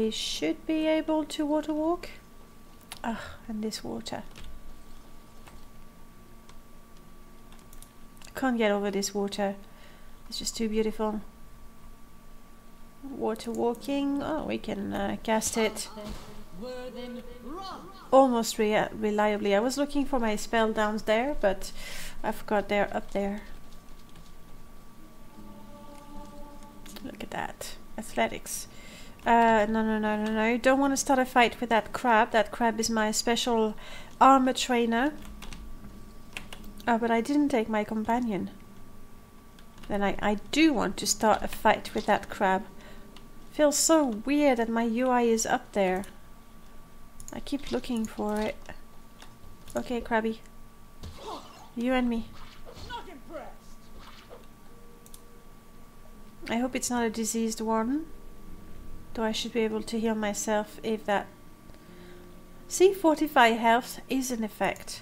I should be able to water walk. Ugh, and this water. I can't get over this water. It's just too beautiful. Water walking. Oh, we can cast it almost reliably. I was looking for my spell down there, but I forgot they're up there. Look at that. Athletics. No. Don't want to start a fight with that crab. That crab is my special armor trainer. But I didn't take my companion. Then I do want to start a fight with that crab. Feels so weird that my UI is up there. I keep looking for it. Okay, Krabby. You and me. Not impressed. I hope it's not a diseased one. Though I should be able to heal myself if that... See, fortify health is an effect.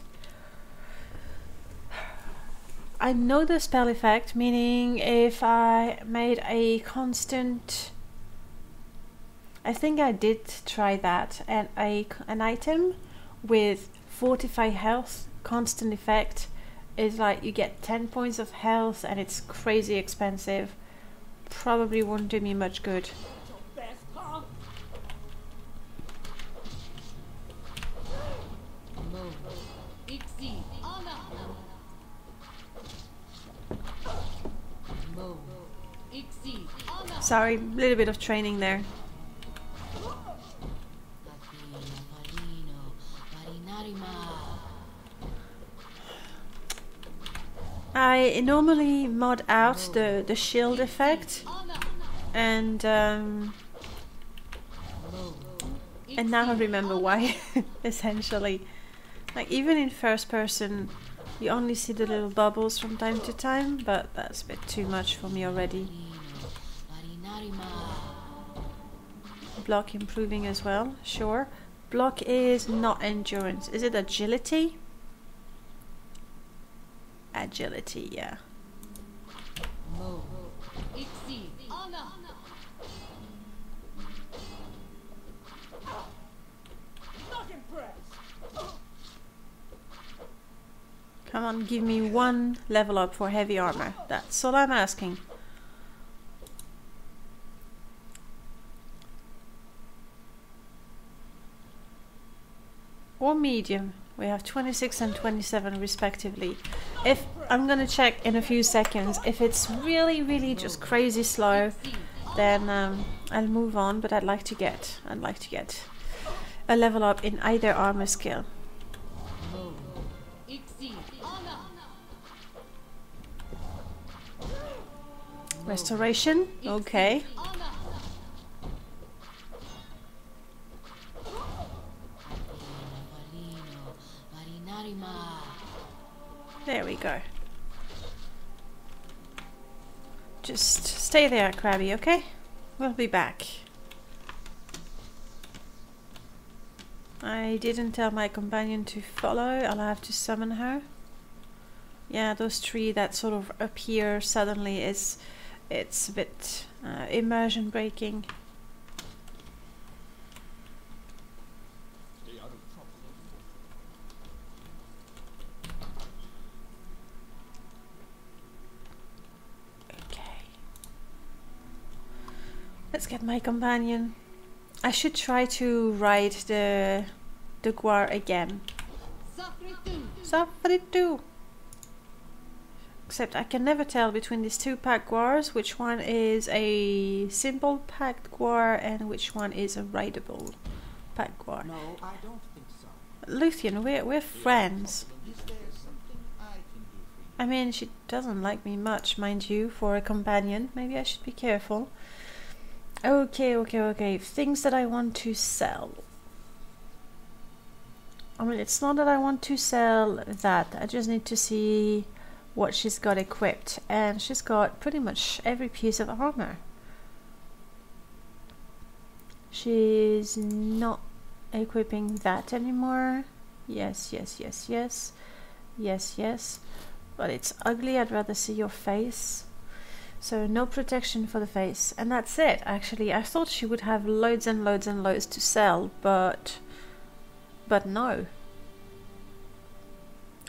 I know the spell effect, meaning if I made a constant... I think I did try that, and an item with fortify health, constant effect, is like you get 10 points of health and it's crazy expensive. Probably won't do me much good. Sorry, a little bit of training there. I normally mod out the shield effect, and now I remember why. Essentially, like even in first person, you only see the little bubbles from time to time, but that's a bit too much for me already. Block improving as well, sure. Block is not endurance. Is it agility? Agility, yeah. Come on, give me one level up for heavy armor. That's all I'm asking. Or medium. We have 26 and 27 respectively. If I'm gonna check in a few seconds, if it's really just crazy slow, then I'll move on. But I'd like to get a level up in either armor skill. Restoration, okay. There we go. Just stay there, Krabby, okay? We'll be back. I didn't tell my companion to follow. I'll have to summon her. Yeah, those three that sort of appear suddenly it's a bit immersion breaking. Let's get my companion. I should try to ride the guar again. Safritu. Except I can never tell between these two packed guars which one is a simple packed guar and which one is a rideable packed guar. No, I don't think so. Luthien, we're friends. Is there something I can do for you? I mean, she doesn't like me much, mind you, for a companion. Maybe I should be careful. Okay. Things that I want to sell. I mean, it's not that I want to sell that. I just need to see what she's got equipped. And she's got pretty much every piece of armor. She's not equipping that anymore. Yes. But it's ugly. I'd rather see your face. So no protection for the face, and that's it. Actually, I thought she would have loads and loads and loads to sell, but no.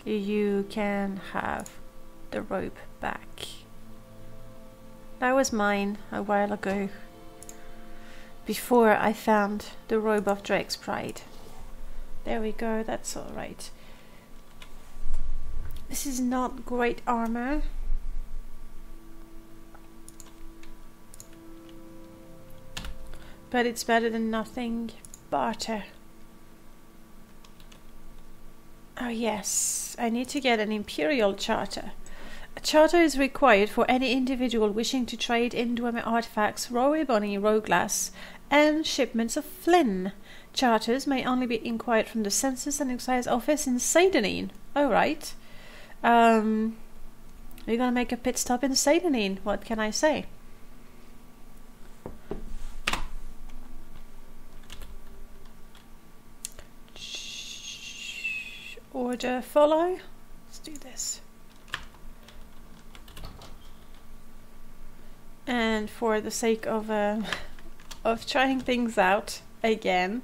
You can have the robe back. That was mine a while ago, before I found the robe of Drake's Pride. There we go, that's alright. This is not great armor. But it's better than nothing. Barter. Oh yes, I need to get an Imperial Charter. A charter is required for any individual wishing to trade in Dwemer artifacts, raw ebony, raw glass, and shipments of flin. Charters may only be inquired from the Census and Excise Office in Seydonin. Alright. We're gonna make a pit stop in Seydonin. What can I say? Order follow. Let's do this. And for the sake of trying things out again,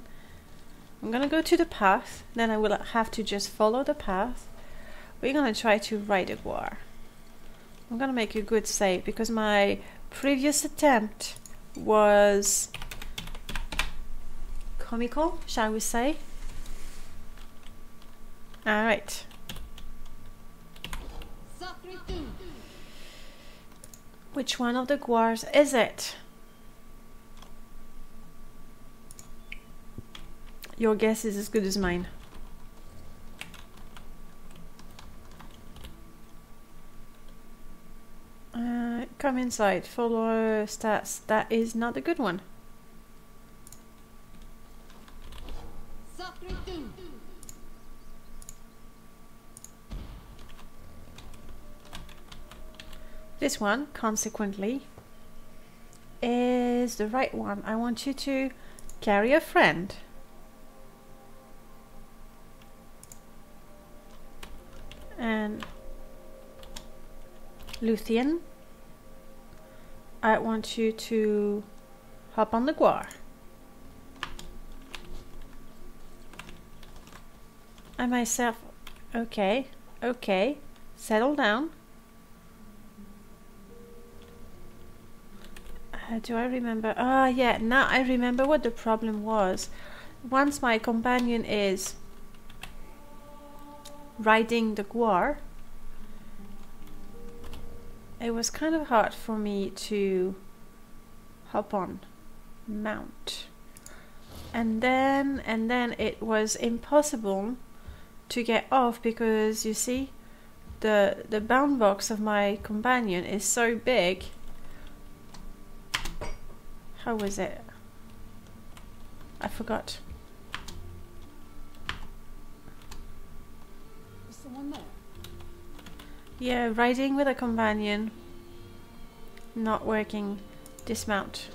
I'm gonna go to the path. Then I will have to just follow the path. We're gonna try to ride a war. I'm gonna make a good save because my previous attempt was comical, shall we say? Alright. Which one of the guars is it? Your guess is as good as mine. Come inside. Follow stats. That is not a good one. This one, consequently, is the right one. I want you to carry a friend. And Luthien, I want you to hop on the guar. I myself, okay, settle down. Do I remember? Ah, yeah, now I remember what the problem was. Once my companion is riding the guar, it was kind of hard for me to hop on, mount. And then it was impossible to get off because, you see, the bound box of my companion is so big. How was it? I forgot. Is someone there? Yeah, riding with a companion. Not working. Dismount.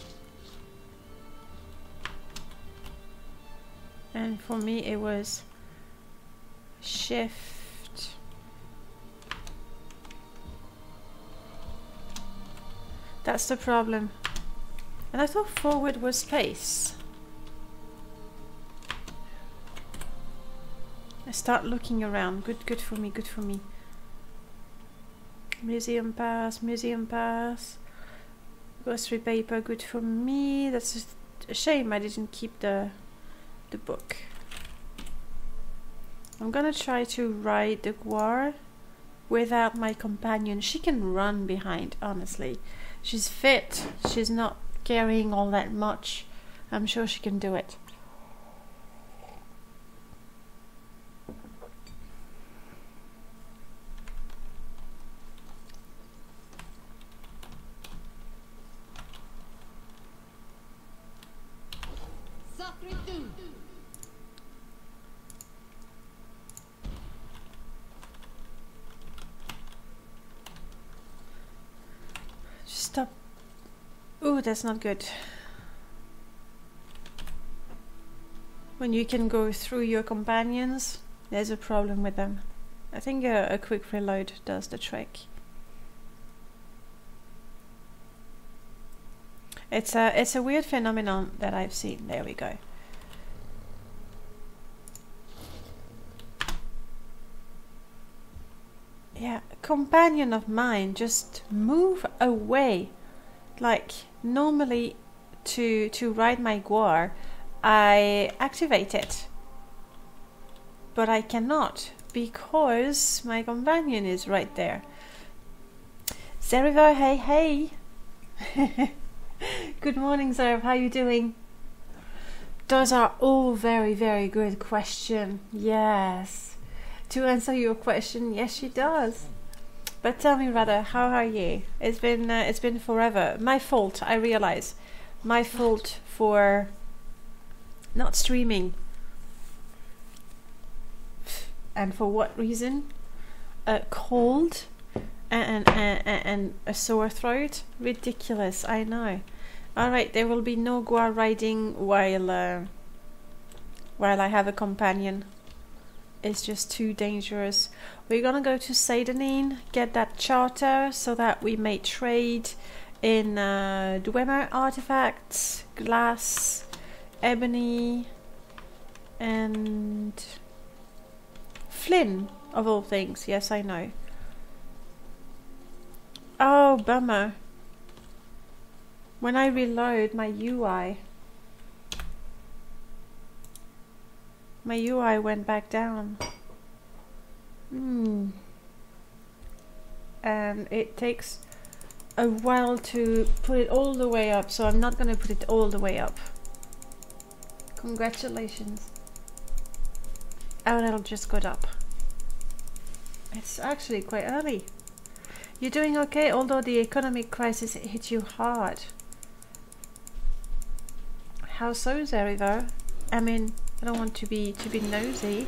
And for me it was shift. That's the problem. And I thought forward was space. I start looking around. Good for me, good for me. Museum pass, Grocery paper, good for me. That's just a shame I didn't keep the book. I'm gonna try to ride the guar without my companion. She can run behind, honestly. She's fit. She's not carrying all that much. I'm sure she can do it. Stop. Ooh, that's not good. When you can go through your companions, there's a problem with them. I think a quick reload does the trick. It's a weird phenomenon that I've seen. There we go. Yeah, a companion of mine just move away. Like normally to ride my guar, I activate it. But I cannot because my companion is right there. Zerivo, hey hey. Good morning, Zeriv, how you doing? Those are all very, very good questions. Yes. To answer your question, yes, she does. But tell me rather, how are you? It's been forever. My fault, I realize. My fault for not streaming. And for what reason? A cold and a sore throat. Ridiculous, I know. All right, there will be no guar riding while I have a companion. It's just too dangerous. We're gonna go to Sadanin, get that charter so that we may trade in Dwemer artifacts, glass, ebony, and Flynn, of all things. Yes, I know. Oh, bummer. When I reload my UI went back down. And it takes a while to put it all the way up, so I'm not going to put it all the way up. Congratulations. Oh, that'll just got up. It's actually quite early. You're doing okay, although the economic crisis hit you hard. How so, Zeriver? I mean, I don't want to be nosy.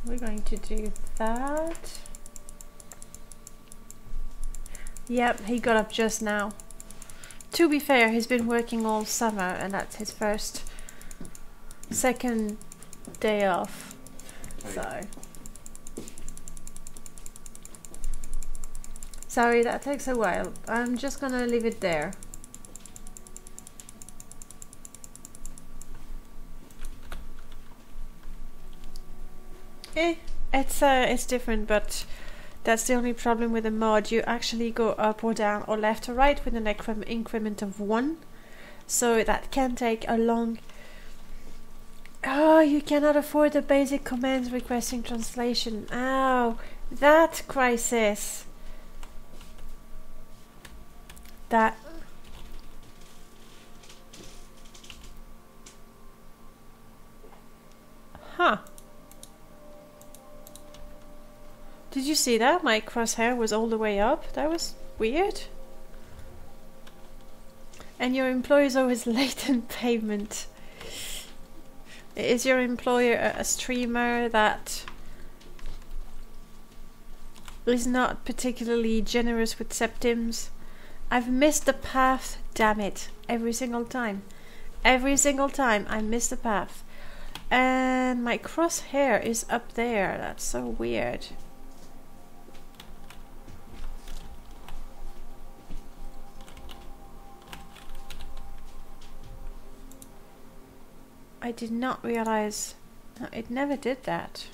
We're going to do that. Yep, he got up just now. To be fair, he's been working all summer and that's his second day off. So sorry, that takes a while. I'm just gonna leave it there. It's different, but that's the only problem with the mod. You actually go up or down or left or right with an increment of 1, so that can take a long... Oh, you cannot afford the basic commands requesting translation. Oh, that crisis. That... Huh. Did you see that? My crosshair was all the way up. That was weird. And your employer is always late in payment. Is your employer a streamer that is not particularly generous with septims? I've missed the path, damn it. Every single time. Every single time I miss the path. And my crosshair is up there. That's so weird. I did not realize it never did that.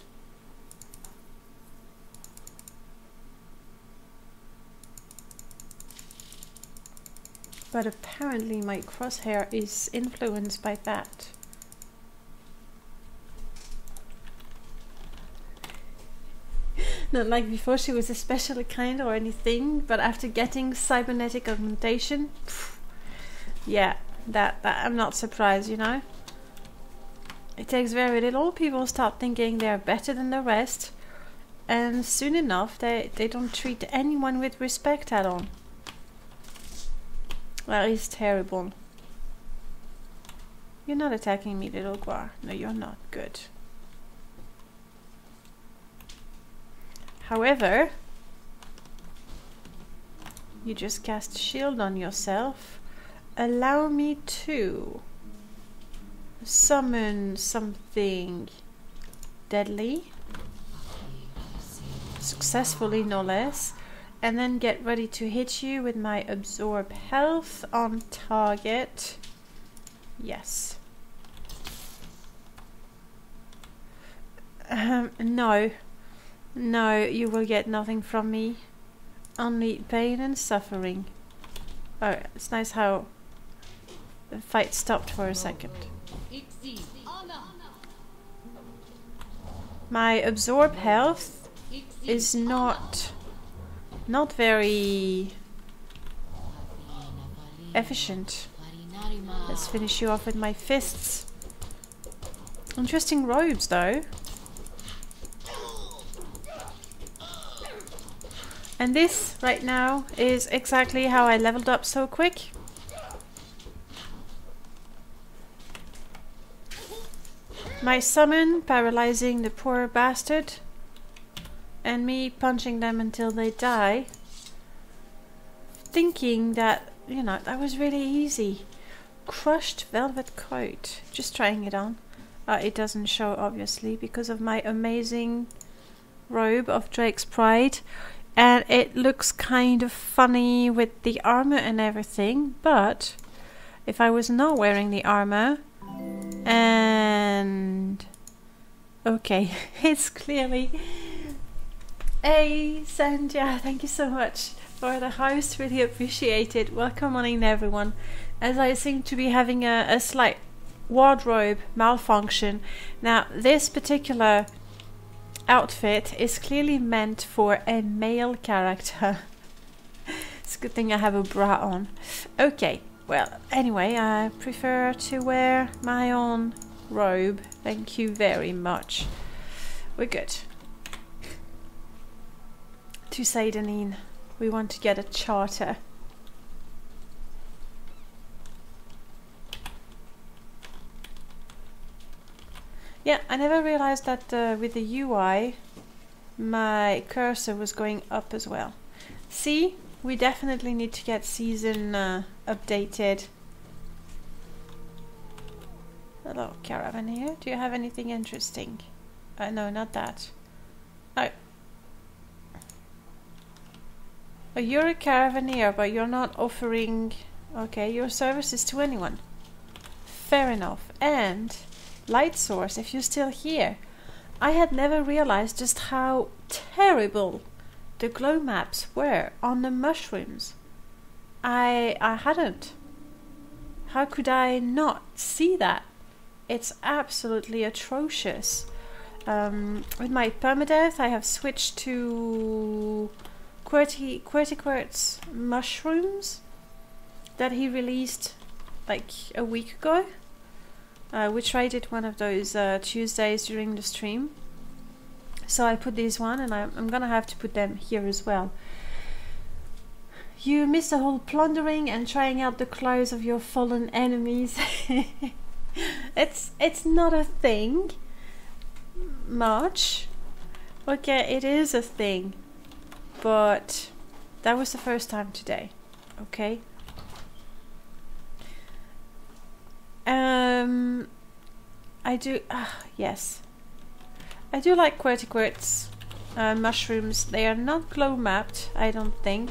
But apparently my crosshair is influenced by that. Not like before she was especially kind or anything, but after getting cybernetic augmentation, yeah, that I'm not surprised, you know. It takes very little. People start thinking they're better than the rest, and soon enough they don't treat anyone with respect at all. That is terrible. You're not attacking me, little guar. No, you're not. Good. However, you just cast shield on yourself. Allow me to summon something deadly. Successfully, no less. and then get ready to hit you with my absorb health on target. Yes. No. No, you will get nothing from me. Only pain and suffering. Oh, it's nice how the fight stopped for a second. My absorb health is not very efficient. Let's finish you off with my fists. Interesting robes though. And this right now is exactly how I leveled up so quick. My summon paralyzing the poor bastard and me punching them until they die, thinking that, you know, that was really easy. Crushed velvet coat. Just trying it on. It doesn't show obviously because of my amazing robe of Drake's Pride, and it looks kind of funny with the armor and everything, but if I was not wearing the armor and okay, it's clearly hey Sandra, thank you so much for the host, really appreciate it. Welcome on in everyone, as I seem to be having a slight wardrobe malfunction. Now this particular outfit is clearly meant for a male character. It's a good thing I have a bra on. Okay, well anyway, I prefer to wear my own robe. Thank you very much. We're good. To Saidanine, we want to get a charter. Yeah, I never realized that with the UI my cursor was going up as well. See, we definitely need to get season updated. Hello, caravan here. Do you have anything interesting? No, not that. Oh. Oh, you're a caravaneer, but you're not offering, okay, your services to anyone. Fair enough. And Light Source, if you're still here, I had never realized just how terrible the glow maps were on the mushrooms. I hadn't. How could I not see that? It's absolutely atrocious. With my permadeath, I have switched to QWERTY mushrooms that he released like a week ago. We tried it one of those Tuesdays during the stream. So I put these one, and I'm gonna have to put them here as well. You missed the whole plundering and trying out the clothes of your fallen enemies. It's not a thing much. Okay, it is a thing, but that was the first time today. Okay. I do, yes. I do like QWERTY mushrooms. They are not glow mapped, I don't think.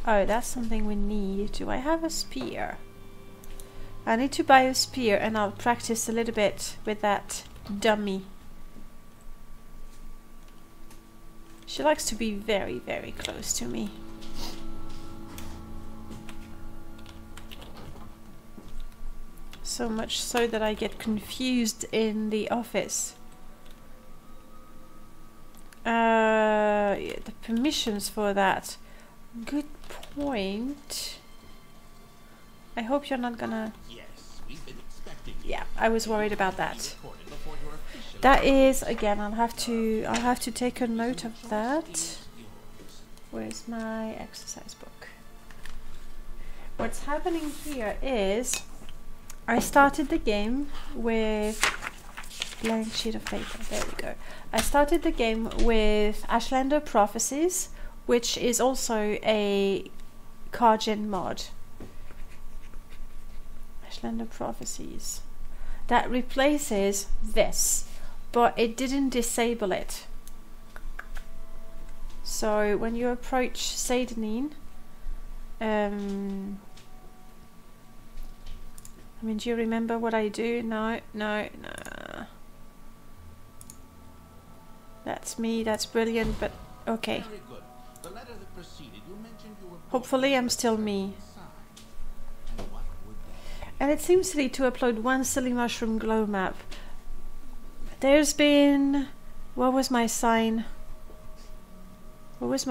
Oh, that's something we need. Do I have a spear? I need to buy a spear, and I'll practice a little bit with that dummy. She likes to be very, very close to me. So much so that I get confused in the office. Yeah, the permissions for that. Good point. I hope you're not gonna... Yes, we've been expecting you. Yeah, I was worried about that. That is, again, I'll have to take a note of that. Where's my exercise book? What's happening here is I started the game with blank sheet of paper. There we go. I started the game with Ashlander Prophecies, which is also a Cargen mod. Ashlander Prophecies. That replaces this, but it didn't disable it. So when you approach Sadanin, I mean, do you remember what I do? No. That's me, that's brilliant, but okay. Very good. The letter that preceded, you mentioned you were Hopefully I'm still me. And what would that be? And it seems silly to upload one silly mushroom glow map. There's been... What was my sign? Was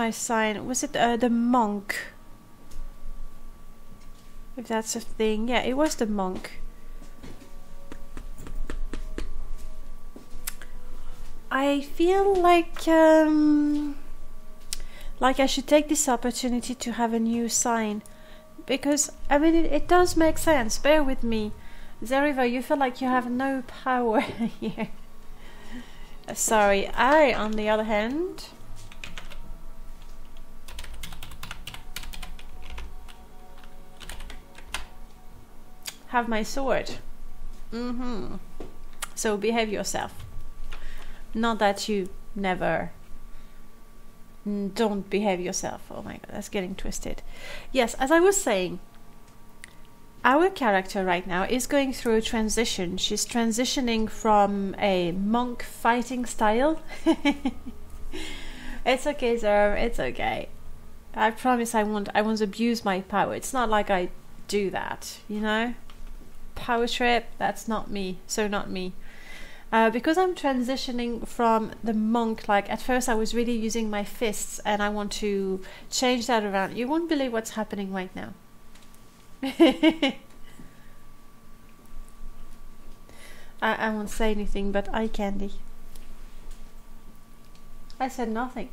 it the monk? If that's a thing. Yeah, it was the monk. I feel like I should take this opportunity to have a new sign, because I mean it does make sense. Bear with me, Zeriva. You feel like you have no power here. Sorry, I, on the other hand, have my sword. So behave yourself. Not that you never don't behave yourself. Oh my god, that's getting twisted. Yes, as I was saying, our character right now is going through a transition. She's transitioning from a monk fighting style. It's okay, Zer, it's okay. I promise I won't abuse my power. It's not like I do that, you know? Power trip, that's not me. So not me. Because I'm transitioning from the monk, like at first I was really using my fists, and I want to change that around. You won't believe what's happening right now. I won't say anything, but eye candy. I said nothing.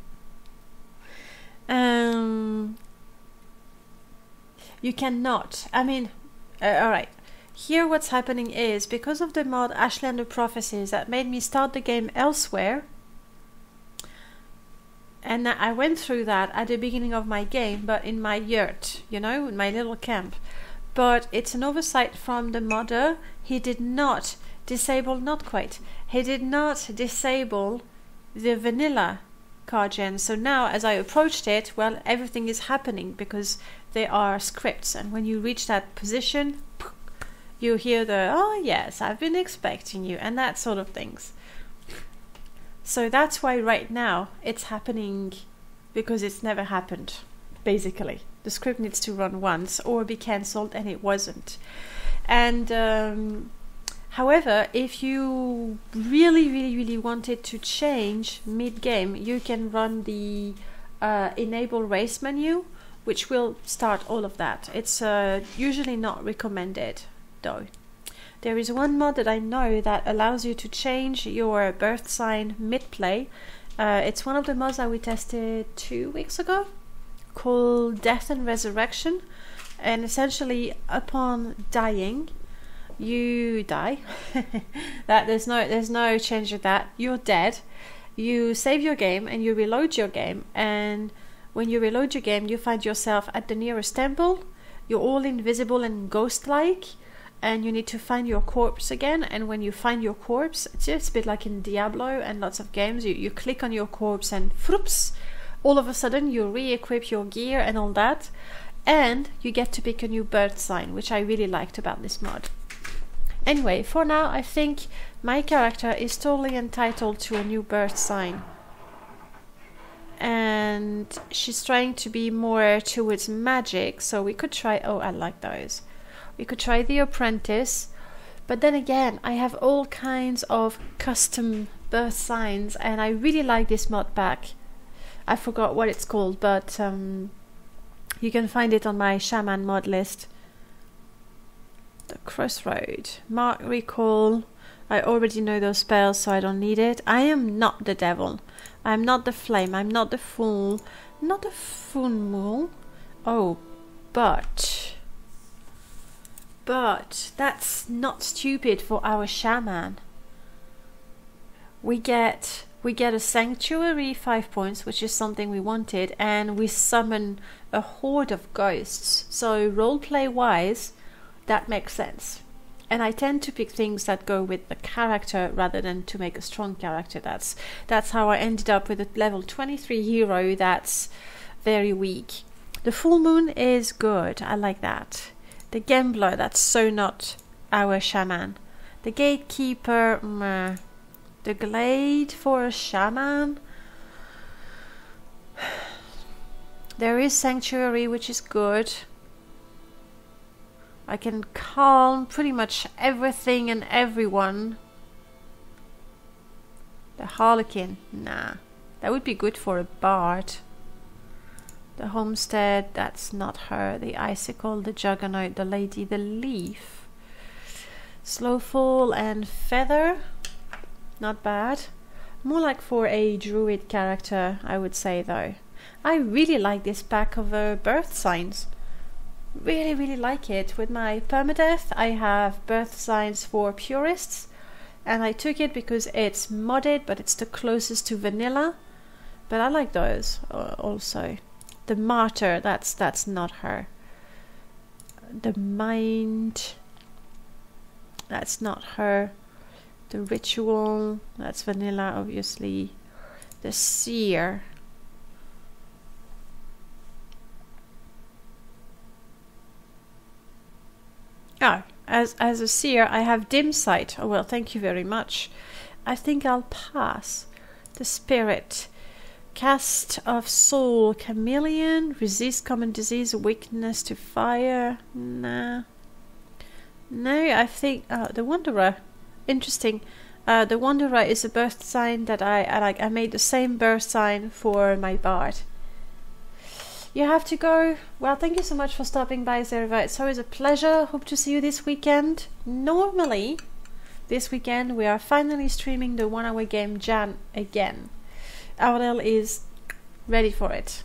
You cannot. I mean, alright. Here what's happening is, because of the mod Ashlander Prophecies that made me start the game elsewhere, and I went through that at the beginning of my game, but in my yurt, you know, in my little camp. But it's an oversight from the modder. He did not disable, he did not disable the vanilla card gen. So now as I approached it, well, everything is happening because there are scripts, and when you reach that position, you hear the, oh yes, I've been expecting you, and that sort of things. So that's why right now it's happening, because it's never happened, basically. The script needs to run once or be cancelled, and it wasn't. And however, if you really wanted to change mid-game, you can run the enable race menu, which will start all of that. It's usually not recommended, though. There is one mod that I know that allows you to change your birth sign mid-play. It's one of the mods that we tested 2 weeks ago, called Death and Resurrection. And essentially, upon dying, you die. That there's no change of that. You're dead. You save your game and you reload your game, and when you reload your game, you find yourself at the nearest temple. You're all invisible and ghost-like, and you need to find your corpse again. And when you find your corpse, it's just a bit like in Diablo and lots of games, you click on your corpse and froops, all of a sudden you re-equip your gear and all that, and you get to pick a new birth sign, which I really liked about this mod. Anyway, for now I think my character is totally entitled to a new birth sign, and she's trying to be more towards magic, so we could try, oh, I like those. We could try the apprentice, but then again, I have all kinds of custom birth signs, and I really like this mod pack. I forgot what it's called, but you can find it on my shaman mod list. The crossroad, mark recall. I already know those spells, so I don't need it. I am not the devil. I'm not the flame. I'm not the fool. Not the funmul. Oh, but that's not stupid for our shaman. We get a sanctuary 5 points, which is something we wanted, and we summon a horde of ghosts. So roleplay wise, that makes sense. And I tend to pick things that go with the character rather than to make a strong character. That's how I ended up with a level 23 hero that's very weak. The full moon is good. I like that. The gambler, that's so not our shaman. The gatekeeper, meh. The glade for a shaman. There is sanctuary, which is good. I can calm pretty much everything and everyone. The harlequin, nah. That would be good for a bard. The homestead, that's not her. The icicle, the juggernaut, the lady, the leaf. Slowfall and feather, not bad. More like for a druid character, I would say though. I really like this pack of birth signs. Really like it. With my permadeath I have birth signs for purists, and I took it because it's modded but it's the closest to vanilla, but I like those also. The martyr, that's not her. The mind, that's not her. The ritual, that's vanilla obviously. The seer, oh, as a seer I have dim sight. Oh well, thank you very much. I think I'll pass. The spirit, cast of soul, chameleon, resist common disease, weakness to fire. Nah. No, I think the wanderer. Interesting. The wanderer is a birth sign that I like. I made the same birth sign for my bard. You have to go. Well, thank you so much for stopping by, Zerva. It's always a pleasure. Hope to see you this weekend. Normally, this weekend we are finally streaming the 1 hour game Jan again. Aurel is ready for it.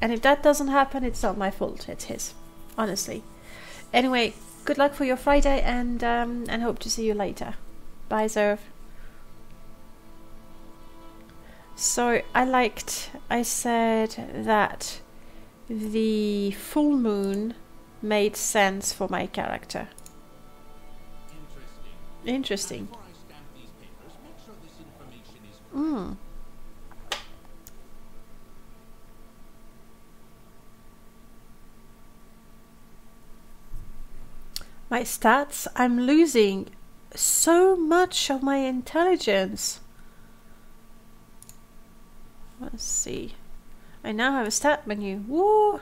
And if that doesn't happen, it's not my fault. It's his. Honestly. Anyway, good luck for your Friday, and hope to see you later. Bye, Zerv. So, I said that the full moon made sense for my character. Interesting. Before I stamp these papers, make sure this information is correct. My stats, I'm losing so much of my intelligence. Let's see. I now have a stat menu. Woo!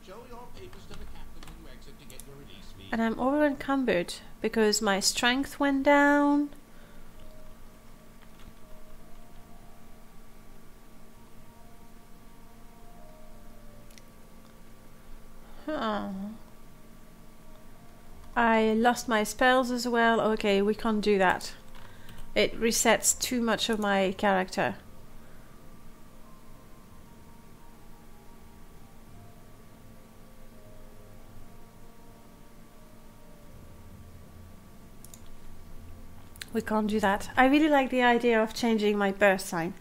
Show your papers to the captain when you exit to get your release fee. And I'm over encumbered because my strength went down. I lost my spells as well. Okay, we can't do that. It resets too much of my character. We can't do that. I really like the idea of changing my birth sign,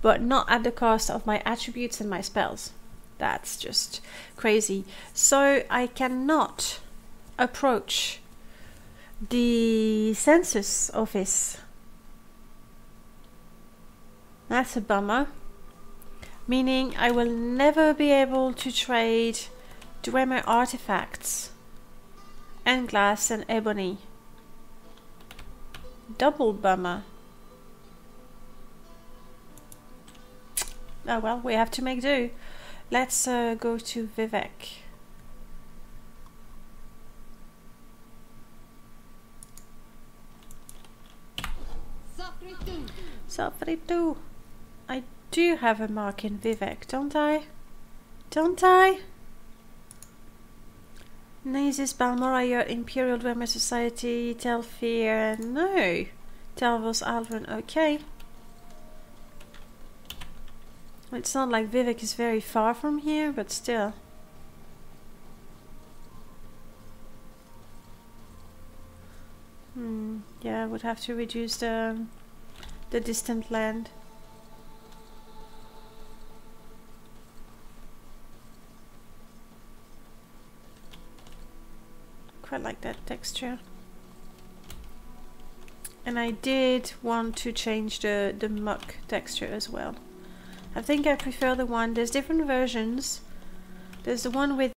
but not at the cost of my attributes and my spells. That's just crazy. So I cannot approach the census office. That's a bummer. Meaning I will never be able to trade Dwemer artifacts and glass and ebony. Double bummer. Oh well, we have to make do. Let's go to Vivek. Safritu. I do have a mark in Vivek, don't I? Don't I? Nazis, Balmoraya, Imperial Dwemer Society, Telfir, no. Telvos, Alvin, okay. It's not like Vivek is very far from here, but still. Yeah, I would have to reduce the distant land. Quite like that texture. And I did want to change the muck texture as well. I think I prefer the one, there's different versions. There's the one with